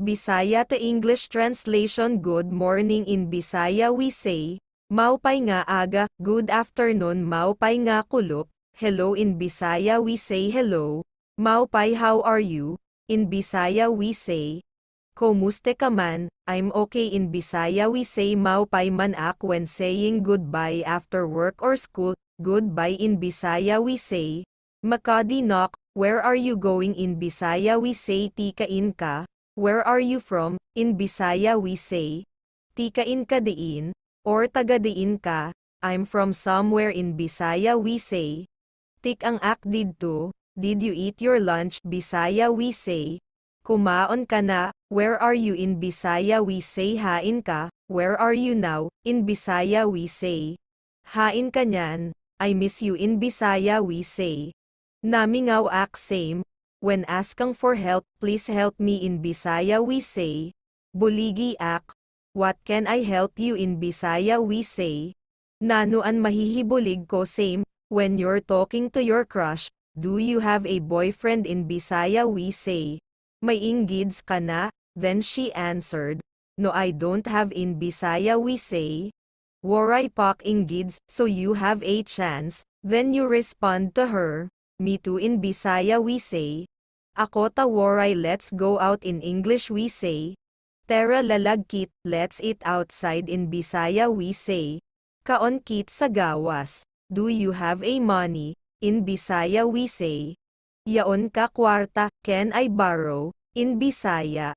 Bisaya to English translation. Good morning in Bisaya we say, maupay nga aga, good afternoon maupay nga kulop, hello in Bisaya we say hello, maupay how are you, in Bisaya we say, kumuste ka man, I'm okay in Bisaya we say maupay man ak when saying goodbye after work or school, goodbye in Bisaya we say, Makadi knock, where are you going in Bisaya we say tikain ka, where are you from, in Bisaya we say, tikain ka diin, or taga diin ka, I'm from somewhere in Bisaya we say, tik ang ak didto, did you eat your lunch Bisaya we say, kumaon ka na, where are you in Bisaya we say hain ka, where are you now, in Bisaya we say, hain ka nyan, I miss you in Bisaya we say. Namingaw ak same, when askang for help, please help me in Bisaya we say, buligi ak, what can I help you in Bisaya we say, nanuan mahihibulig ko same, when you're talking to your crush, do you have a boyfriend in Bisaya we say, may inggids ka na, then she answered, no I don't have in Bisaya we say, waray pak inggids, so you have a chance, then you respond to her, me too in Bisaya we say, ako ta waray let's go out in English we say, tara lalagkit, let's eat outside in Bisaya we say, kaon kit sa gawas, do you have a money, in Bisaya we say, yaon ka kwarta, can I borrow, in Bisaya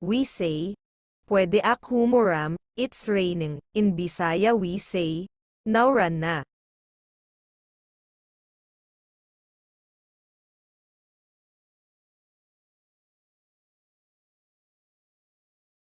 we say, pwede ak humuram, it's raining, in Bisaya we say, now run na.